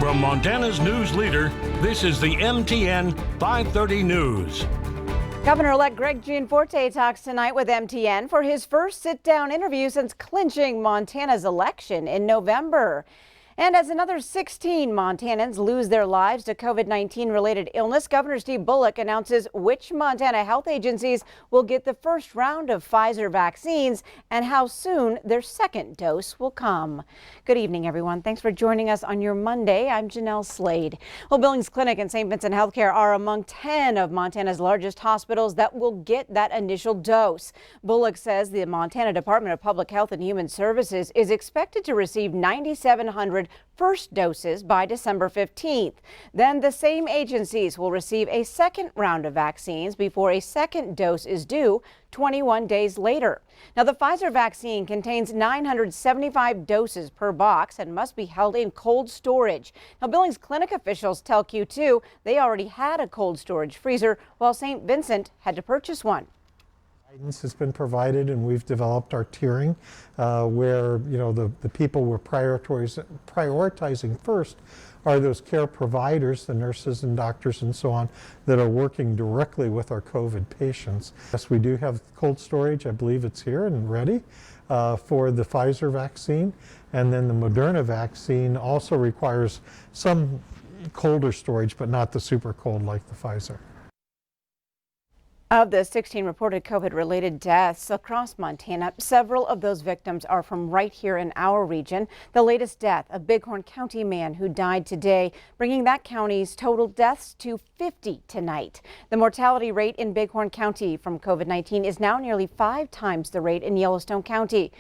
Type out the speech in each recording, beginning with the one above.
From Montana's news leader, this is the MTN 530 News. Governor-elect Greg Gianforte talks tonight with MTN for his first sit-down interview since clinching Montana's election in November. And as another 16 Montanans lose their lives to COVID-19 related illness, Governor Steve Bullock announces which Montana health agencies will get the first round of Pfizer vaccines and how soon their second dose will come. Good evening, everyone. Thanks for joining us on your Monday. I'm Jeanelle Slade. Well, Billings Clinic and St. Vincent Healthcare are among 10 of Montana's largest hospitals that will get that initial dose. Bullock says the Montana Department of Public Health and Human Services is expected to receive 9,700 first doses by December 15th. Then the same agencies will receive a second round of vaccines before a second dose is due 21 days later. Now, the Pfizer vaccine contains 975 doses per box and must be held in cold storage. Now, Billings Clinic officials tell Q2 they already had a cold storage freezer, while St. Vincent had to purchase one. Guidance has been provided, and we've developed our tiering where the people we're prioritizing first are those care providers, the nurses and doctors and so on, that are working directly with our COVID patients. Yes, we do have cold storage. I believe it's here and ready for the Pfizer vaccine, and then the Moderna vaccine also requires some colder storage, but not the super cold like the Pfizer. Of the 16 reported COVID-related deaths across Montana, several of those victims are from right here in our region. The latest death, a Bighorn County man who died today, bringing that county's total deaths to 50 tonight. The mortality rate in Bighorn County from COVID-19 is now nearly 5 times the rate in Yellowstone County.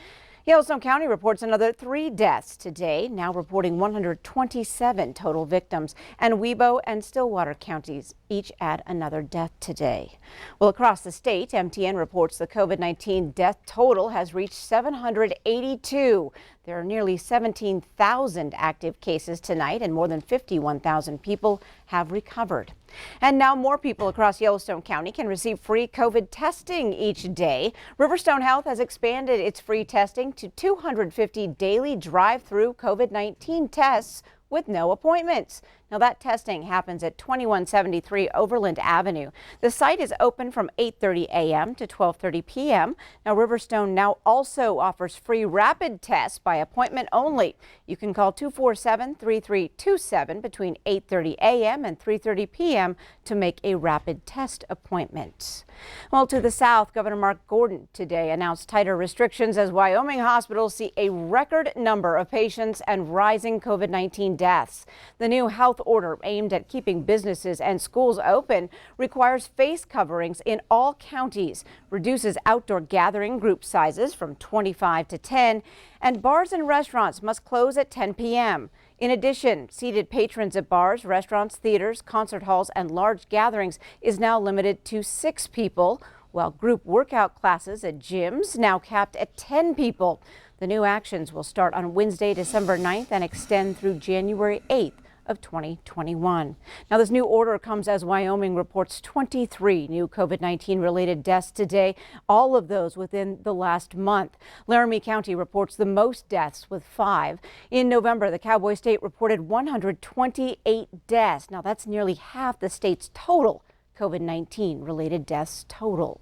Yellowstone County reports another 3 deaths today, now reporting 127 total victims, and Webo and Stillwater counties each add another death today. Well, across the state, MTN reports the COVID-19 death total has reached 782. There are nearly 17,000 active cases tonight, and more than 51,000 people have recovered. And now more people across Yellowstone County can receive free COVID testing each day. Riverstone Health has expanded its free testing to 250 daily drive-through COVID-19 tests with no appointments. Now, that testing happens at 2173 Overland Avenue. The site is open from 8:30 a.m. to 12:30 p.m. Now, Riverstone now also offers free rapid tests by appointment only. You can call 247-3327 between 8:30 a.m. and 3:30 p.m. to make a rapid test appointment. Well, to the south, Governor Mark Gordon today announced tighter restrictions as Wyoming hospitals see a record number of patients and rising COVID-19 deaths. The new health order aimed at keeping businesses and schools open requires face coverings in all counties, reduces outdoor gathering group sizes from 25 to 10, and bars and restaurants must close at 10 p.m. In addition, seated patrons at bars, restaurants, theaters, concert halls, and large gatherings is now limited to 6 people, while group workout classes at gyms now capped at 10 people. The new actions will start on Wednesday, December 9th and extend through January 8th of 2021. Now, this new order comes as Wyoming reports 23 new COVID-19 related deaths today, all of those within the last month. Laramie County reports the most deaths with 5. In November, the Cowboy State reported 128 deaths. Now, that's nearly half the state's total COVID-19 related deaths total.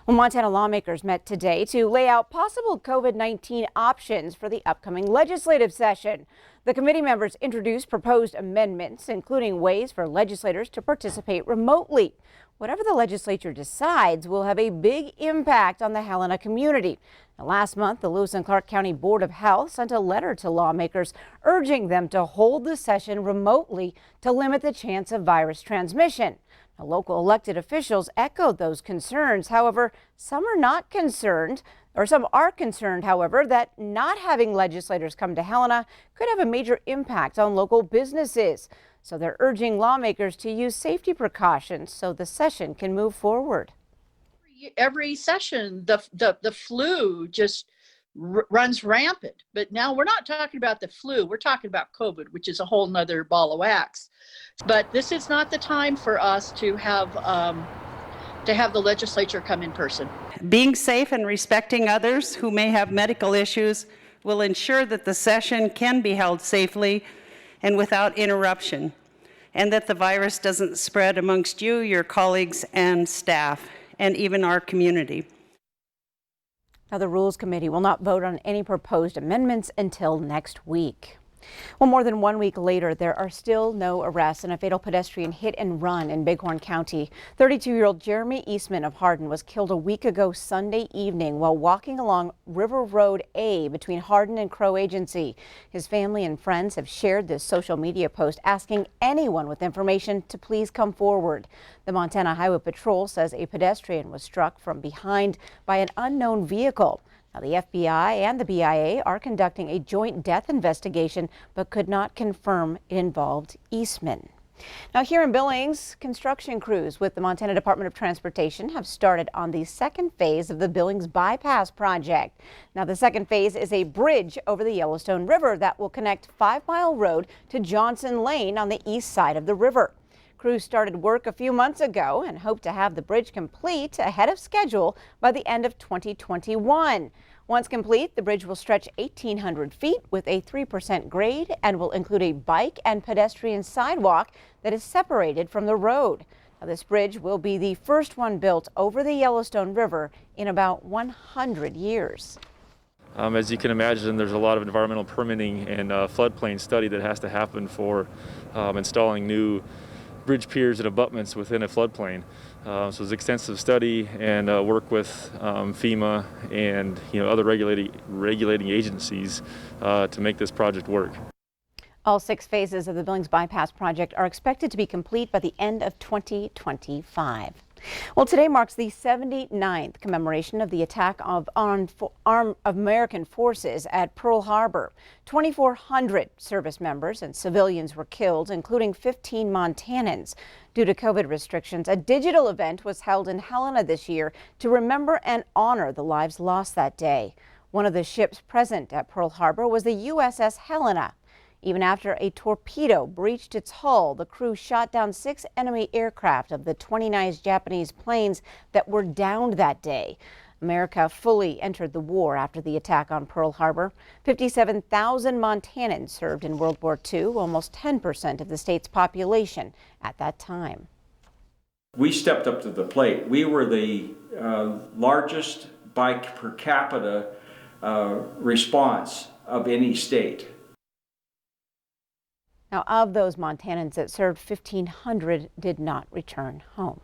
Well, Montana lawmakers met today to lay out possible COVID-19 options for the upcoming legislative session. The committee members introduced proposed amendments, including ways for legislators to participate remotely. Whatever the legislature decides will have a big impact on the Helena community. Now, last month, the Lewis and Clark County Board of Health sent a letter to lawmakers urging them to hold the session remotely to limit the chance of virus transmission. Now, local elected officials echoed those concerns. However, some are concerned, however, that not having legislators come to Helena could have a major impact on local businesses. So they're urging lawmakers to use safety precautions so the session can move forward. Every session, the flu just runs rampant. But now we're not talking about the flu. We're talking about COVID, which is a whole nother ball of wax. But this is not the time for us to have the legislature come in person. Being safe and respecting others who may have medical issues will ensure that the session can be held safely and without interruption, and that the virus doesn't spread amongst you, your colleagues and staff, and even our community. Now, the Rules Committee will not vote on any proposed amendments until next week. Well, more than 1 week later, there are still no arrests in a fatal pedestrian hit and run in Bighorn County. 32-year-old Jeremy Eastman of Hardin was killed a week ago Sunday evening while walking along River Road A between Hardin and Crow Agency. His family and friends have shared this social media post asking anyone with information to please come forward. The Montana Highway Patrol says a pedestrian was struck from behind by an unknown vehicle. Now, the FBI and the BIA are conducting a joint death investigation, but could not confirm it involved Eastman. Now, here in Billings, construction crews with the Montana Department of Transportation have started on the second phase of the Billings Bypass project. Now, the second phase is a bridge over the Yellowstone River that will connect 5 Mile Road to Johnson Lane on the east side of the river. Crews started work a few months ago and hope to have the bridge complete ahead of schedule by the end of 2021. Once complete, the bridge will stretch 1,800 feet with a 3% grade and will include a bike and pedestrian sidewalk that is separated from the road. Now, this bridge will be the first one built over the Yellowstone River in about 100 years. As you can imagine, there's a lot of environmental permitting and floodplain study that has to happen for installing new bridge piers and abutments within a floodplain. So there's extensive study and work with FEMA and other regulating agencies to make this project work. All 6 phases of the Billings Bypass project are expected to be complete by the end of 2025. Well, today marks the 79th commemoration of the attack of American forces at Pearl Harbor. 2,400 service members and civilians were killed, including 15 Montanans. Due to COVID restrictions, a digital event was held in Helena this year to remember and honor the lives lost that day. One of the ships present at Pearl Harbor was the USS Helena. Even after a torpedo breached its hull, the crew shot down 6 enemy aircraft of the 29 Japanese planes that were downed that day. America fully entered the war after the attack on Pearl Harbor. 57,000 Montanans served in World War II, almost 10% of the state's population at that time. We stepped up to the plate. We were the largest by per capita response of any state. Now, of those Montanans that served, 1,500 did not return home.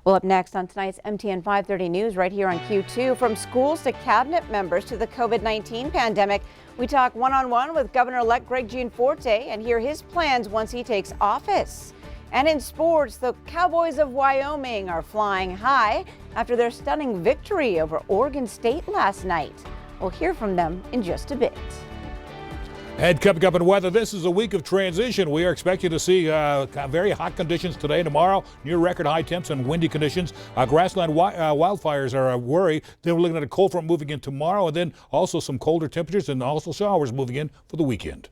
Well, up next on tonight's MTN 530 News right here on Q2, from schools to cabinet members to the COVID-19 pandemic, we talk one-on-one with Governor-elect Greg Gianforte and hear his plans once he takes office. And in sports, the Cowboys of Wyoming are flying high after their stunning victory over Oregon State last night. We'll hear from them in just a bit. And coming up in weather, this is a week of transition. We are expecting to see very hot conditions today and tomorrow, near record high temps and windy conditions. Grassland wildfires are a worry. Then we're looking at a cold front moving in tomorrow, and then also some colder temperatures and also showers moving in for the weekend.